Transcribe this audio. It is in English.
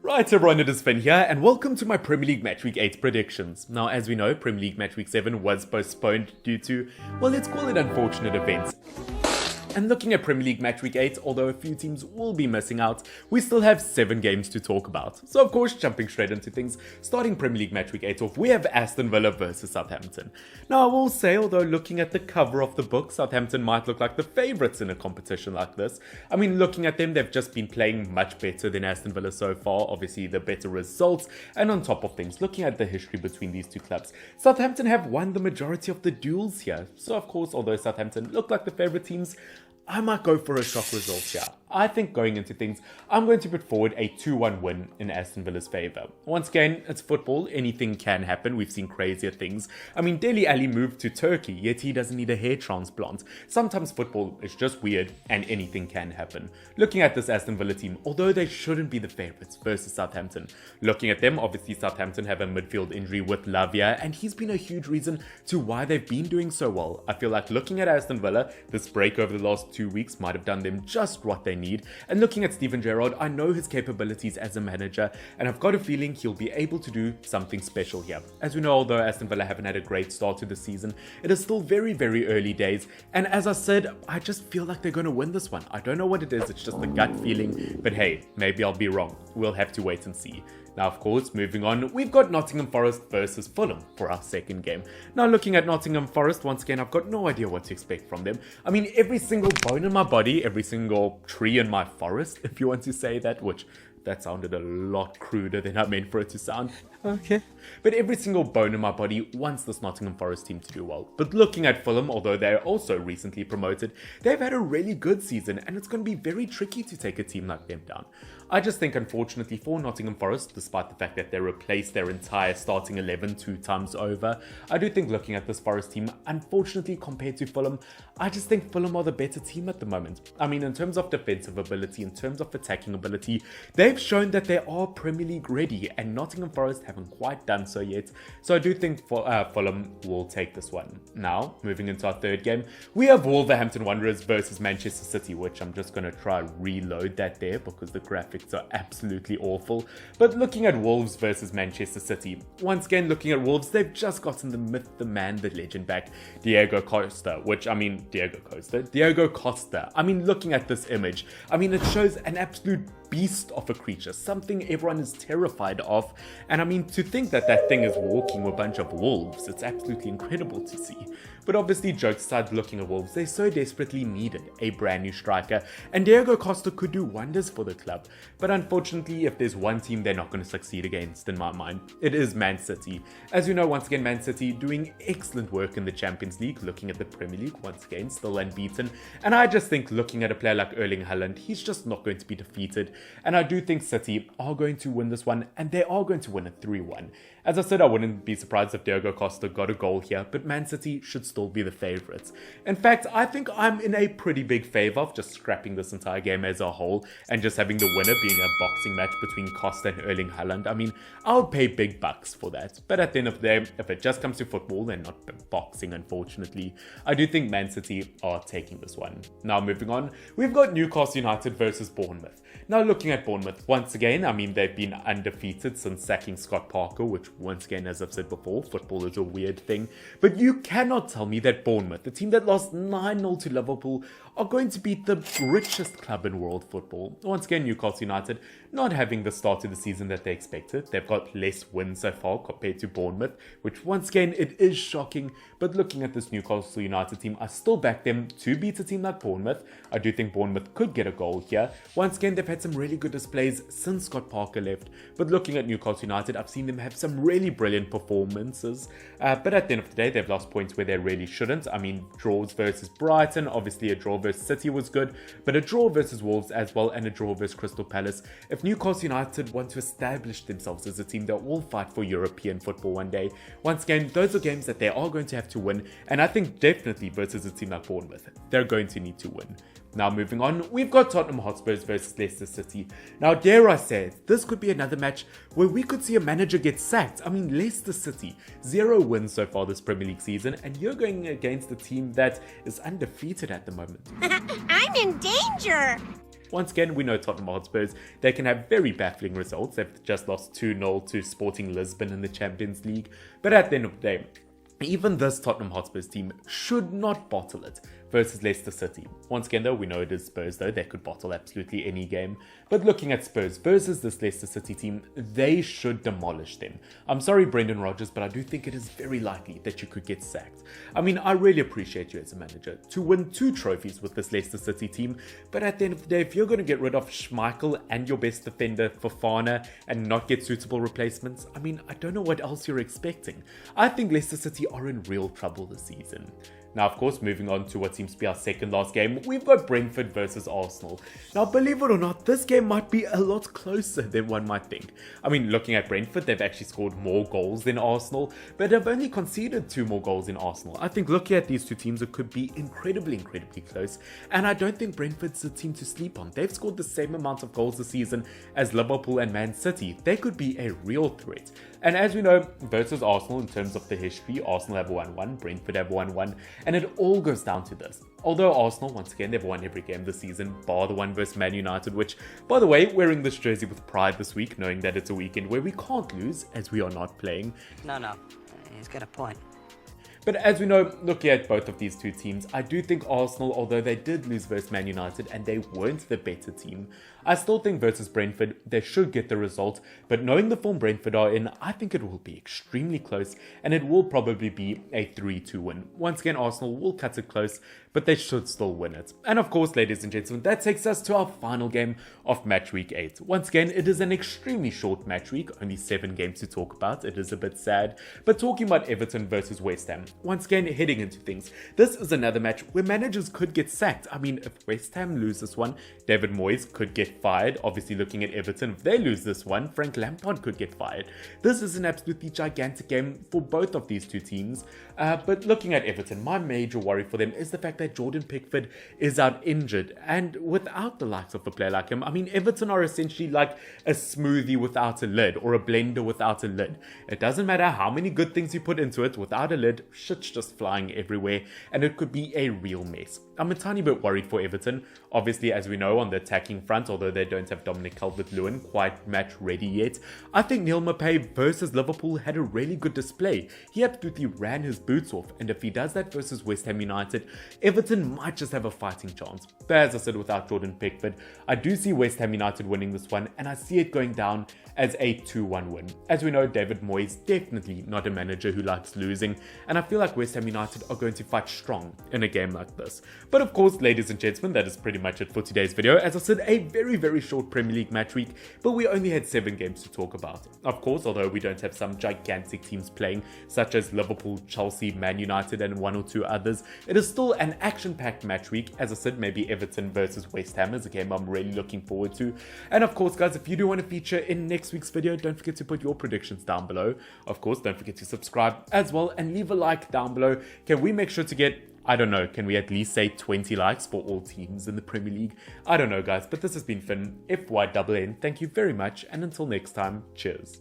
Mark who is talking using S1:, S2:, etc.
S1: Right everyone, it is Finn here and welcome to my Premier League Matchweek 8 predictions. Now as we know, Premier League Matchweek 7 was postponed due to, well, let's call it unfortunate events. And looking at Premier League Matchweek 8, although a few teams will be missing out, we still have 7 games to talk about. So of course, jumping straight into things, starting Premier League Matchweek 8 off, we have Aston Villa versus Southampton. Now I will say, although looking at the cover of the book, Southampton might look like the favourites in a competition like this. I mean, looking at them, they've just been playing much better than Aston Villa so far, obviously the better results, and on top of things, looking at the history between these two clubs, Southampton have won the majority of the duels here. So of course, although Southampton look like the favourite teams, I might go for a shock result here. I think going into things, I'm going to put forward a 2-1 win in Aston Villa's favour. Once again, it's football, anything can happen, we've seen crazier things. I mean, Dele Alli moved to Turkey, yet he doesn't need a hair transplant. Sometimes football is just weird and anything can happen. Looking at this Aston Villa team, although they shouldn't be the favourites versus Southampton, looking at them, obviously Southampton have a midfield injury with Lavia, and he's been a huge reason to why they've been doing so well. I feel like looking at Aston Villa, this break over the last 2 weeks might have done them just what they need. And looking at Steven Gerrard, I know his capabilities as a manager, and I've got a feeling he'll be able to do something special here. As we know, although Aston Villa haven't had a great start to the season, it is still very, very early days. And as I said, I just feel like they're going to win this one. I don't know what it is, it's just a gut feeling. But hey, maybe I'll be wrong. We'll have to wait and see. Now, of course, moving on, we've got Nottingham Forest versus Fulham for our second game. Now, looking at Nottingham Forest, once again, I've got no idea what to expect from them. I mean, every single bone in my body, every single tree in my forest, if you want to say that, which that sounded a lot cruder than I meant for it to sound. Okay. But every single bone in my body wants this Nottingham Forest team to do well. But looking at Fulham, although they're also recently promoted, they've had a really good season and it's going to be very tricky to take a team like them down. I just think, unfortunately, for Nottingham Forest, despite the fact that they replaced their entire starting 11 2 times over, I do think looking at this Forest team, unfortunately compared to Fulham, I just think Fulham are the better team at the moment. I mean, in terms of defensive ability, in terms of attacking ability, they've shown that they are Premier League ready, and Nottingham Forest haven't quite done so yet. So I do think Fulham will take this one. Now, moving into our third game, we have Wolverhampton Wanderers versus Manchester City, which I'm just going to try reload that there because the graphics are absolutely awful. But looking at Wolves versus Manchester City, once again looking at Wolves, they've just gotten the myth, the man, the legend back, Diego Costa. I mean, looking at this image, I mean, it shows an absolute beast of a creature, something everyone is terrified of. And I mean, to think that that thing is walking with a bunch of wolves, it's absolutely incredible to see. But obviously, jokes aside, looking at Wolves, they so desperately needed a brand new striker, and Diego Costa could do wonders for the club. But unfortunately, if there's one team they're not going to succeed against, in my mind, it is Man City. As you know, once again, Man City doing excellent work in the Champions League, looking at the Premier League, once again, still unbeaten. And I just think looking at a player like Erling Haaland, he's just not going to be defeated. And I do think City are going to win this one, and they are going to win it 3-1. As I said, I wouldn't be surprised if Diego Costa got a goal here, but Man City should still be the favourites. In fact, I think I'm in a pretty big favour of just scrapping this entire game as a whole and just having the winner being a boxing match between Costa and Erling Haaland. I mean, I would pay big bucks for that. But at the end of the day, if it just comes to football and not boxing, unfortunately, I do think Man City are taking this one. Now, moving on, we've got Newcastle United versus Bournemouth. Now, looking at Bournemouth, once again, I mean, they've been undefeated since sacking Scott Parker, which, once again, as I've said before, football is a weird thing. But you cannot tell me that Bournemouth, the team that lost 9-0 to Liverpool, are going to beat the richest club in world football. Once again, Newcastle United not having the start of the season that they expected. They've got less wins so far compared to Bournemouth, which once again, it is shocking. But looking at this Newcastle United team, I still back them to beat a team like Bournemouth. I do think Bournemouth could get a goal here. Once again, they've had some really good displays since Scott Parker left. But looking at Newcastle United, I've seen them have some really brilliant performances. But at the end of the day, they've lost points where they really shouldn't. I mean, draws versus Brighton, obviously a draw versus City was good, but a draw versus Wolves as well, and a draw versus Crystal Palace. If Newcastle United want to establish themselves as a team that will fight for European football one day, once again, those are games that they are going to have to win, and I think definitely versus a team like Bournemouth, they're going to need to win. Now moving on, we've got Tottenham Hotspurs versus Leicester City. Now dare I say it, this could be another match where we could see a manager get sacked. I mean, Leicester City, 0 wins so far this Premier League season, and you're going against a team that is undefeated at the moment.
S2: I'm in danger!
S1: Once again, we know Tottenham Hotspurs, they can have very baffling results. They've just lost 2-0 to Sporting Lisbon in the Champions League. But at the end of the day, even this Tottenham Hotspurs team should not bottle it versus Leicester City. Once again though, we know it is Spurs though, they could bottle absolutely any game. But looking at Spurs versus this Leicester City team, they should demolish them. I'm sorry Brendan Rodgers, but I do think it is very likely that you could get sacked. I mean, I really appreciate you as a manager to win 2 trophies with this Leicester City team, but at the end of the day, if you're going to get rid of Schmeichel and your best defender Fofana and not get suitable replacements, I mean, I don't know what else you're expecting. I think Leicester City are in real trouble this season. Now, of course, moving on to what seems to be our second last game, we've got Brentford versus Arsenal. Now, believe it or not, this game might be a lot closer than one might think. I mean, looking at Brentford, they've actually scored more goals than Arsenal, but they've only conceded 2 more goals than Arsenal. I think looking at these two teams, it could be incredibly close, and I don't think Brentford's a team to sleep on. They've scored the same amount of goals this season as Liverpool and Man City. They could be a real threat. And as we know, versus Arsenal, in terms of the history, Arsenal have 1-1, Brentford have 1-1, and it all goes down to this. Although Arsenal, once again, they've won every game this season, bar the one versus Man United, which, by the way, wearing this jersey with pride this week, knowing that it's a weekend where we can't lose, as we are not playing.
S2: No, he's got a point.
S1: But as we know, looking at both of these two teams, I do think Arsenal, although they did lose versus Man United and they weren't the better team, I still think versus Brentford, they should get the result. But knowing the form Brentford are in, I think it will be extremely close and it will probably be a 3-2 win. Once again, Arsenal will cut it close, but they should still win it. And of course, ladies and gentlemen, that takes us to our final game of Match Week 8. Once again, it is an extremely short match week, only 7 games to talk about. It is a bit sad. But talking about Everton versus West Ham, once again, heading into things, this is another match where managers could get sacked. I mean, if West Ham lose this one, David Moyes could get fired. Obviously, looking at Everton, if they lose this one, Frank Lampard could get fired. This is an absolutely gigantic game for both of these two teams. But looking at Everton, my major worry for them is the fact that Jordan Pickford is out injured. And without the likes of a player like him, I mean, Everton are essentially like a smoothie without a lid or a blender without a lid. It doesn't matter how many good things you put into it, without a lid, shit's just flying everywhere and it could be a real mess. I'm a tiny bit worried for Everton. Obviously, as we know, on the attacking front, although they don't have Dominic Calvert-Lewin quite match ready yet, I think Neil Maupay versus Liverpool had a really good display. He absolutely ran his boots off, and if he does that versus West Ham United, Everton might just have a fighting chance. But as I said, without Jordan Pickford, I do see West Ham United winning this one, and I see it going down as a 2-1 win. As we know, David Moyes definitely not a manager who likes losing, and I feel like West Ham United are going to fight strong in a game like this. But of course, ladies and gentlemen, that is pretty much it for today's video. As I said, a very short Premier League match week, but we only had 7 games to talk about. Of course, although we don't have some gigantic teams playing, such as Liverpool, Chelsea, Man United, and 1 or 2 others, it is still an action-packed match week. As I said, maybe Everton versus West Ham is a game I'm really looking forward to. And of course, guys, if you do want to feature in next week's video, don't forget to put your predictions down below. Of course, don't forget to subscribe as well and leave a like down below. Can we make sure to get, I don't know, can we at least say 20 likes for all teams in the Premier League? I don't know, guys, but this has been Finn, FYNN. Thank you very much, and until next time, cheers.